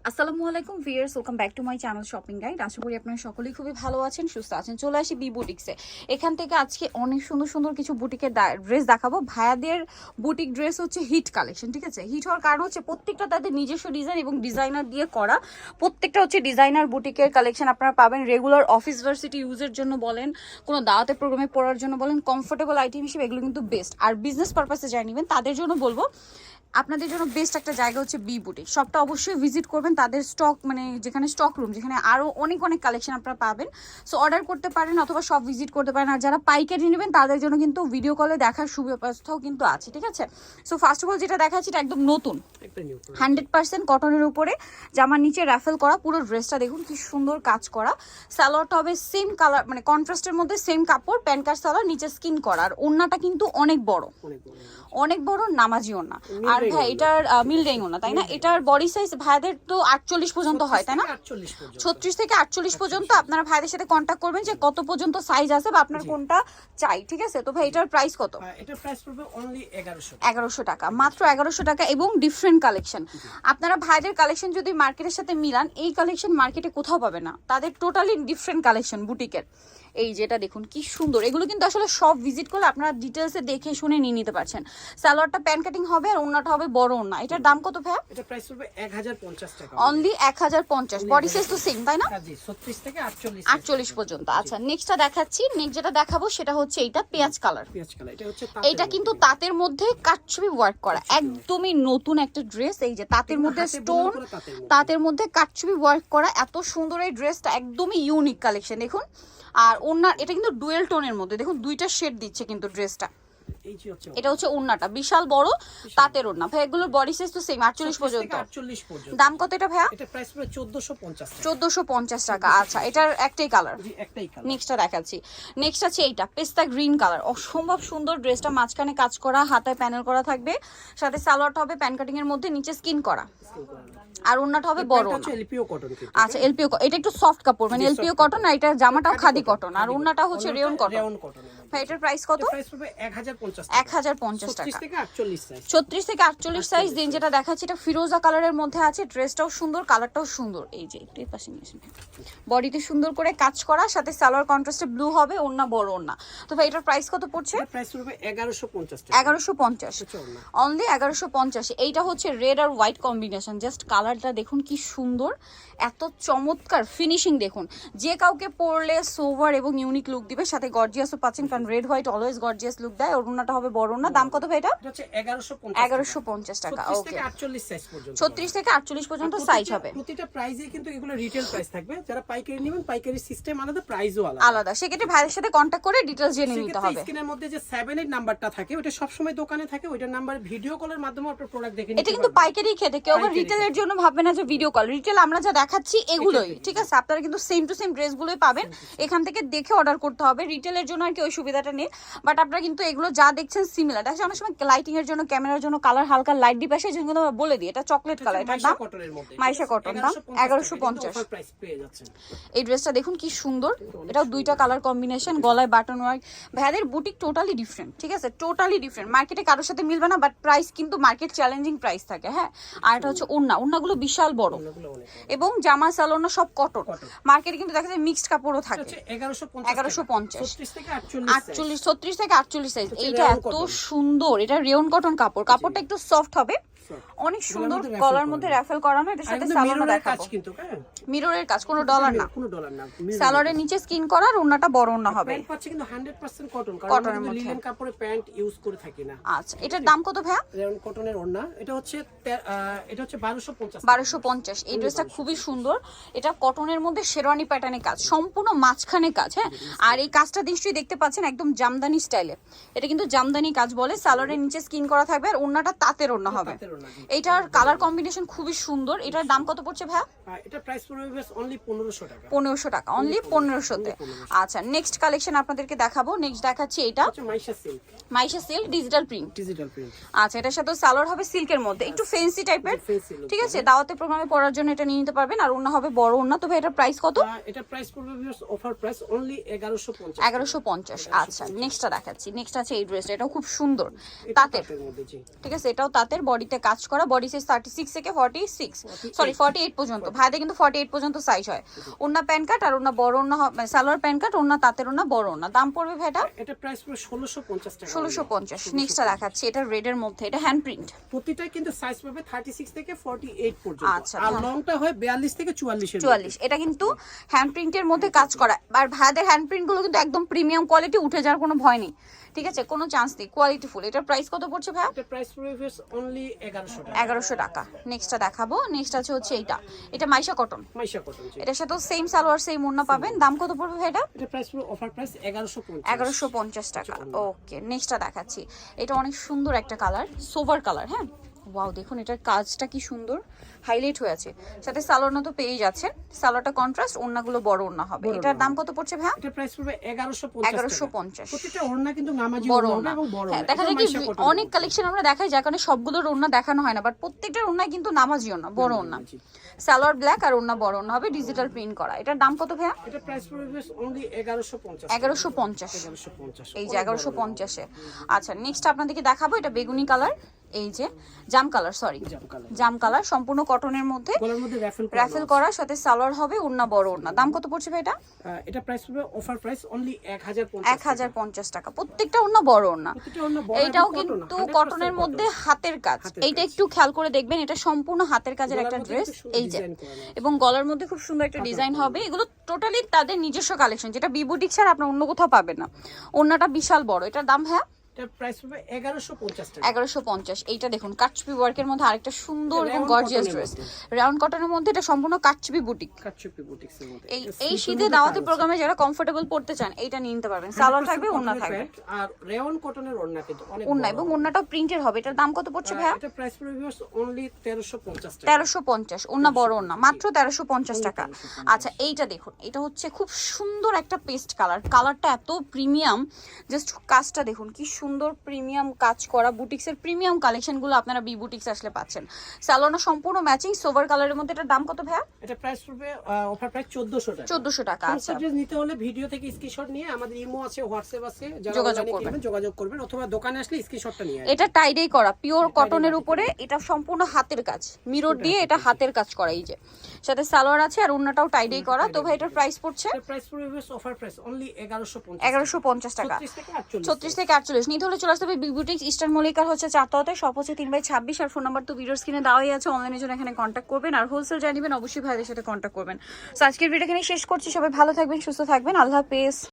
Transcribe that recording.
আসসালামু আলাইকুম viewers, welcome back to my channel shopping guide. আশা করি আপনারা সকলেই খুবই ভালো আছেন, সুস্থ আছেন। চলে আসি বি বুটিক্সে। এখান থেকে আজকে অনেক সুন্দর সুন্দর কিছু বুটিকের ড্রেস দেখাবো। ভাইয়াদের বুটিক ড্রেস হচ্ছে হিট কালেকশন, ঠিক আছে? হিট হওয়ার কারণ হচ্ছে প্রত্যেকটা তাদের নিজস্ব ডিজাইন এবং ডিজাইনার দিয়ে করা। প্রত্যেকটা হচ্ছে ডিজাইনার বুটিকের কালেকশন আপনারা পাবেন। রেগুলার অফিস ভার্সিটি ইউজের জন্য বলেন, কোনো দাওয়াতে প্রোগ্রামে পড়ার জন্য বলেন, কমফোর্টেবল আইটেম হিসেবে এগুলো কিন্তু বেস্ট। আর বিজনেস পারপাসে যাই নেবেন তাদের জন্য বলবো, আপনাদের জন্য বেস্ট একটা জায়গা হচ্ছে বি বুটিক। শপটা অবশ্যই ভিজিট করবেন। তাদের স্টক মানে যেখানে স্টক রুম, যেখানে আরও অনেক অনেক কালেকশন আপনারা পাবেন। সো অর্ডার করতে পারেন অথবা শপ ভিজিট করতে পারেন। আর যারা পাইকারি নেবেন তাদের জন্য কিন্তু ভিডিও কলে দেখার সুব্যবস্থাও কিন্তু আছে, ঠিক আছে? সো ফার্স্ট অফ অল যেটা দেখাচ্ছি এটা একদম নতুন 100% কটনের উপরে, জামার নিচে র্যাফেল করা। পুরো ড্রেসটা দেখুন কি সুন্দর কাজ করা। সালোয়ারটা হবে সেম কালার, মানে কন্ট্রাস্টের মধ্যে সেম কাপড়, প্যান্ট কাট সালোয়ার, নিচে স্কিন করা। আর ওড়নাটা কিন্তু অনেক বড়, অনেক বড় নামাজি ওড়না। আর ভাই এটার মিলডেং ওড়না, তাই না? এটার বডি সাইজ ভাইদের তো 48 পর্যন্ত হয়, তাই না? 36 থেকে 48 পর্যন্ত। আপনারা ভাইদের সাথে কন্ট্যাক্ট করবেন যে কত পর্যন্ত সাইজ আছে বা আপনার কোনটা চাই, ঠিক আছে? তো ভাই এটার প্রাইস কত? এটার প্রাইস পড়বে অনলি 1100 টাকা, মাত্র 1100 টাকা। এবং ডিফারেন্ট কালেকশন। আপনারা ভাইদের কালেকশন যদি মার্কেটের সাথে মিলান, এই কালেকশন মার্কেটে কোথাও পাবে না। তাদের টোটালি ডিফারেন্ট কালেকশন বুটিকের। এই যেটা দেখুন কি সুন্দর। এগুলো কিন্তু আসলে সব ভিজিট করলে আপনারা ডিটেলসে দেখে শুনে নিয়ে নিতে পারছেন। সালোয়ারটা প্যান্ট কাটিং হবে আর ওড়নাটা হবে বড় ওড়না। এটার দাম কত ভাই? এটা প্রাইস পড়বে 1050 টাকা, অনলি 1050। বডি সাইজ তো সেম, তাই না? হ্যাঁ জি, 36 থেকে 48 পর্যন্ত। আচ্ছা, নেক্সটটা দেখাচ্ছি। নেক্সট যেটা দেখাবো সেটা হচ্ছে এইটা পেঁয়াজ কালার। এটা হচ্ছে এটা কিন্তু তাঁতের মধ্যে কাটছবি ওয়ার্ক করা, একদমই নতুন একটা ড্রেস। এই যে তাঁতের মধ্যে স্টোন, তাঁতের মধ্যে কাটছবি ওয়ার্ক করা, এত সুন্দর এই ড্রেসটা, একদমই ইউনিক কালেকশন। দেখুন, আর ওড়না এটা কিন্তু ডুয়েল টোনের মধ্যে, দেখুন দুইটা শেড দিচ্ছে কিন্তু ড্রেসটা। এটা হচ্ছে ওড়নাটা, বিশাল বড় তাঁতের ওড়না। ভাই এগুলোর বডি সাইজ তো সেম 48 পর্যন্ত। দাম কত এটা ভাইয়া? এটা প্রাইস পড়বে 1450 টাকা। 1450 টাকা। আচ্ছা, এটার একটাই কালার। জি, একটাই কালার। নেক্সটটা দেখাচ্ছি। নেক্সট আছে এইটা পেস্তা গ্রিন কালার। অসম্ভব সুন্দর ড্রেসটা, মাঝখানে কাজ করা, হাতায় প্যানেল করা থাকবে, সাথে সালোয়ারটা হবে প্যান কাটিং এর মধ্যে, নিচে স্কিন করা, আর ওড়নাটা হবে বড় ওড়না। LPO cotton. আচ্ছা, এলপিও, এটা একটু সফট কাপড়, মানে এলপিও কটন। আর এটা জামাটাও খাদি কটন, আর ওড়নাটা হচ্ছে রেয়ন কটন। ভাই এটার প্রাইস কত? প্রাইস পড়বে 1050 1050 টাকা। 36 থেকে 48 সাইজ। 36 থেকে 48 সাইজ। দিন যেটা দেখাচ্ছি এটা ফিরোজা কালারের মধ্যে আছে। ড্রেসটাও সুন্দর, কালারটাও সুন্দর। এই যে একটু এই পাশে নিয়ে আসেন। বডিতে সুন্দর করে কাজ করা, সাথে সালোয়ার কন্ট্রাস্টে ব্লু হবে, ওড়না বড় ওড়না। তো ভাই এটার প্রাইস কত পড়ছে? প্রাইস পড়বে 1150 টাকা। 1150, অনলি 1150। এইটা হচ্ছে রেড আর হোয়াইট কম্বিনেশন। জাস্ট কালারটা দেখুন কি সুন্দর, এত চমৎকার ফিনিশিং দেখুন। যে কাউকে পরলে সোভার এবং ইউনিক লুক দিবে, সাথে গর্জিয়াসও পাচ্ছেন, কারণ red white always gorgeous look দেয়। ওড়নাটা হবে বড় ওড়না। দাম কত ভাই এটা? এটা হচ্ছে 1150 টাকা। 36 ওকে, থেকে 48 সাইজ পর্যন্ত। 36 থেকে 48 পর্যন্ত সাইজ হবে। প্রতিটা প্রাইসে কিন্তু এগুলো রিটেল প্রাইস থাকবে। যারা পাইকারি নেবেন, পাইকারি সিস্টেম আলাদা, প্রাইসও আলাদা। সেক্ষেত্রে ভাইয়ের সাথে কন্ট্যাক্ট করে ডিটেইলস জেনে নিতে হবে। স্ক্রিনের মধ্যে যে 78 নাম্বারটা থাকে, ওটা সব সময় দোকানে থাকে। ওইটার নাম্বার ভিডিও কলের মাধ্যমে আপনার প্রোডাক্ট দেখে নিতে এটা কিন্তু পাইকারি খেতে, কেউ আবার রিটেলের জন্য ভাববে না যে ভিডিও কল। রিটেল আমরা যা দেখাচ্ছি এগুলোই, ঠিক আছে? আপনারা কিন্তু সেম টু সেম ড্রেসগুলোই পাবেন, এখান থেকে দেখে অর্ডার করতে হবে। রিটেলের জন্য আর কি ওই সুবিধাটা নেই, বাট আপনারা কিন্তু এগুলো যা দেখছেন সিমিলার। দেখা অনেক সময় লাইটিং এর জন্য, ক্যামেরার জন্য কালার হালকা লাইট ডিপ আসে, যেগুলো আমরা বলে দিই এটা চকলেট কালার। এটার দাম মাইশা কটন, দাম 1150। এই ড্রেসটা দেখুন কি সুন্দর, এটাও দুইটা কালার কম্বিনেশন, গলায় বাটন ওয়ার্ক। ভাইয়াদের বুটিক টোটালি ডিফারেন্ট, ঠিক আছে? টোটালি ডিফারেন্ট, মার্কেটে কারোর সাথে মিলবে না, বাট প্রাইস কিন্তু মার্কেট চ্যালেঞ্জিং প্রাইস থাকে। হ্যাঁ, আর এটা হচ্ছে ওড়না, ওড়নাগুলো বিশাল বড়, এবং জামা সালোয়ার সব কটন। মার্কেটে কিন্তু দেখা যায় মিক্সড কাপড়ও থাকে। 1150, 36 থেকে 48 সাইজ। এইটা এত সুন্দর, এটা রেয়ন কটন কাপড়, কাপড়টা একটু সফট হবে, অনেক সুন্দর। গলার মধ্যে রাফেল করানো, এটার সাথে সালোয়ারও দেখাবো। মিররের কাজ, কোনো ডলার না। সালোয়ারের নিচে স্কিন করা, আর ওড়নাটা বড় ওড়না হবে। প্যান্ট পাচ্ছে কিন্তু 100% কটন, কারণ কটনের আমরা মধ্যে লিনেন কাপড়ে প্যান্ট ইউজ করে থাকি না। আচ্ছা, এটার দাম কত ভাইয়া? রেয়ন কটনের ওড়না। এটা হচ্ছে 1250। 1250। এই ড্রেসটা খুবই সুন্দর। এটা কটনের মধ্যে শেরওয়ানি প্যাটার্নে কাজ, সম্পূর্ণ মাঝখানে কাজ। হ্যাঁ, আর এই কাজটা নিশ্চয়ই দেখতে পাচ্ছেন একদম জামদানি স্টাইলে। এটা কিন্তু জামদানি কাজ বলে। সালোয়ারের নিচে স্কিন করা থাকবে, আর ওড়নাটা তাঁতের ওড়না হবে। এটার কালার কম্বিনেশন খুবই সুন্দর। এটার দাম কত পড়ছে ভাইয়া? এটা প্রাইস পড়বে অনলি 1500 টাকা। 1500 টাকা, অনলি 1500 তে। আচ্ছা, নেক্সট কালেকশন আপনাদেরকে দেখাবো। নেক্সট দেখাচ্ছি এটা মাইশা সিল্ক ডিজিটাল প্রিন্ট। আচ্ছা, এটার সাথে সালোয়ার হবে সিল্কের মধ্যে, একটু ফ্যান্সি টাইপের, ঠিক আছে? দাওয়াতে প্রোগ্রামে পড়ার জন্য এটা নিয়ে নিতে পারবেন। আর ওড়না হবে বড় ওড়না। তো ভাই এটার প্রাইস কত? এটা প্রাইস পড়বে অফার প্রাইস অনলি 1150। 1150। আচ্ছা, নেক্সটটা দেখাচ্ছি। নেক্সট আছে এই ড্রেসটা, এটাও খুব সুন্দর, তাঁতের, ঠিক আছে? এটাও তাঁতের, বডিতে কাজ করা, বডি সাইজ 36 থেকে 46 সরি 48 পর্যন্ত, ভাইদের কিন্তু 48 পর্যন্ত সাইজ হয়। ওন্না প্যান্ট কাট আর ওন্না বড় ওন্না মানে সালোয়ার প্যান্ট কাট, ওন্না তাঁতের ওন্না বড় ওন্না। দাম পড়বে ভাইটা এটা প্রাইস পুরো 1650 টাকা। 1650। নেক্সটটা দেখাচ্ছি, এটা রেডের মধ্যে, এটা হ্যান্ড প্রিন্ট। প্রতিটা কিন্তু সাইজ পাবে 36 থেকে 48 পর্যন্ত। আচ্ছা, আর লংটা হয় 42 থেকে 44 এর। 44। এটা কিন্তু হ্যান্ড প্রিন্টের মধ্যে কাজ করা, আর ভাইদের হ্যান্ড প্রিন্ট গুলো কিন্তু একদম প্রিমিয়াম কোয়ালিটি, উঠে যাওয়ার কোনো ভয় নেই, ঠিক আছে, কোনো চান্স নেই, কোয়ালিটি ফুল। এটার প্রাইস কত পড়ছে ভাই? এটা প্রাইস পড়বে অনলি 1100 টাকা। 1100 টাকা। নেক্সটটা দেখাবো, নেক্সট আছে হচ্ছে এইটা, এটা মাইশা কটন। মাইশা কটন। এটার সাথে সেম সালোয়ার সেম ওন্না পাবেন। দাম কত পড়বে ভাই এটা? এটা প্রাইস পুরো অফার প্রাইস 1150। 1150 টাকা। ওকে, নেক্সটটা দেখাচ্ছি, এটা অনেক সুন্দর একটা কালার, সোভার কালার। হ্যাঁ, ওয়াও, দেখুন এটার কাজটা কি সুন্দর হাইলাইট হয়ে আছে, সাথে সালোয়ারটা তো পেয়ে যাচ্ছেন, সালোয়ারটা কন্ট্রাস্ট, ওন্নাগুলো বড় ওন্না হবে। এটার দাম কত পড়ছে ভাই? এটা প্রাইস পড়বে 1150। 1150। প্রত্যেকটা ওড়না কিন্তু নামাজি বড় ওড়না ওন্না। এবং বড়। হ্যাঁ, দেখা যায় কি অনেক কালেকশন আমরা দেখাই, যার কারণে সবগুলোর ওন্না দেখানো হয় না, বাট প্রত্যেকটার ওন্না কিন্তু নামাজি ওন্না, বড় ওন্না। সালোয়ার ব্ল্যাক আর ওন্না বড় ওন্না হবে, ডিজিটাল প্রিন্ট করা। এটার দাম কত ভাই? এটা প্রাইস পড়বে অনলি 1150। 1150। 1150। এই যে 1150 এ। আচ্ছা, নেক্সট আপনাদেরকে দেখাবো, এটা বেগুনি কালার, এই যে জাম কালার, সরি জাম কালার, সম্পূর্ণ কটনের মধ্যে, গলার মধ্যে রাফেল করা, সাথে সালোয়ার হবে, ওন্না বড় ওন্না। দাম কত পড়ছে ভাই এটা? এটা প্রাইস পড়বে অফার প্রাইস অনলি 1050। 1050 টাকা। প্রত্যেকটা ওন্না বড় ওন্না। প্রত্যেকটা ওড়না বড়। এইটাও কিন্তু কটনের মধ্যে হাতের কাজ, এইটা একটু খেয়াল করে দেখবেন, এটা সম্পূর্ণ হাতের কাজের একটা ড্রেস, এই যে, এবং গলার মধ্যে খুব সুন্দর একটা ডিজাইন হবে। এগুলো টোটালি তাদের নিজস্ব কালেকশন, যেটা বিবুটিক ছাড়া আপনার অন্য কোথাও পাবেন না। ওন্নাটা বিশাল বড়। এটার দাম হ্যাঁ এটা প্রাইস পড়বে 1150 টাকা। 1150। এইটা দেখুন কাটচুপি ওয়ার্কের মধ্যে আরেকটা সুন্দর এবং গর্জিয়াস ড্রেস, রাউন্ড কটনের মধ্যে, এটা সম্পূর্ণ কাটচুপি বুটিক। কাটচুপি বুটিক্সের মধ্যে। এই শীতে দাওয়াতি প্রোগ্রামে যারা কমফোর্টেবল পড়তে চান, এইটা নিয়ে নিতে পারবেন। সালোয়ার থাকবে, ওন্না থাকবে, আর রেওয়ান কটনের ওড়না কিন্তু অনেক ওন্না, এবং ওন্নাটাও প্রিন্টের হবে। এটার দাম কত পড়ছে ভাই? এটা প্রাইস পড়বে অনলি 1350 টাকা। 1350। ওন্না বড় ওন্না, মাত্র 1350 টাকা। আচ্ছা, এইটা দেখুন, এটা হচ্ছে খুব সুন্দর একটা পেস্ট কালার, কালারটা এত প্রিমিয়াম, জাস্ট কাজটা দেখুন কি সুন্দর, প্রিমিয়াম কাজ করা। বুটিক্সের প্রিমিয়াম কালেকশনগুলো আপনারা বি বুটিক্স আসলে পাচ্ছেন। সালোনা সম্পূর্ণ ম্যাচিং সোভার কালারের মধ্যে। এটার দাম কত ভাইয়া? এটা প্রাইস পড়বে অফার প্রাইস 1400 টাকা। 1400 টাকা। আচ্ছা, ড্রেস নিতে হলে ভিডিও থেকে স্ক্রিনশট নিয়ে আমাদের ইমো আছে, হোয়াটসঅ্যাপ আছে, যারা যোগাযোগ অনলাইনে করবেন। কিনবেন যোগাযোগ করবেন, অথবা দোকানে আসলে স্ক্রিনশটটা নিয়ে আসবেন। এটা টাইডাই করা পিওর কটনের উপরে, এটা সম্পূর্ণ হাতের কাজ, মিরর দিয়ে এটা হাতের কাজ করা, এই যে সাথে সালোয়ার আছে, আর ওন্নাটাও টাইডাই করা। তো ভাই এটার প্রাইস পড়ছে? এটা প্রাইস পড়বে অফার প্রাইস অনলি 1150। 1150 টাকা। 36 থেকে 48 নিতে হলে চলে আসতে হবে বিগ বুটিক্স, ইস্টার্ন মল্লিকার হচ্ছে 4 তলাতে, শপ হচ্ছে 3/26, আর ফোন নাম্বার তো ভিডিওর স্ক্রিনে দেওয়াই আছে। অনলাইনের জন্য এখানে কন্ট্যাক্ট করবেন, আর হোলসেল জানিবেন অবশ্যই ভাইদের সাথে কন্ট্যাক্ট করবেন। সো আজকের ভিডিও এখানে শেষ করছি, সবাই ভালো থাকবেন, সুস্থ থাকবেন, আল্লাহ হাফেজ।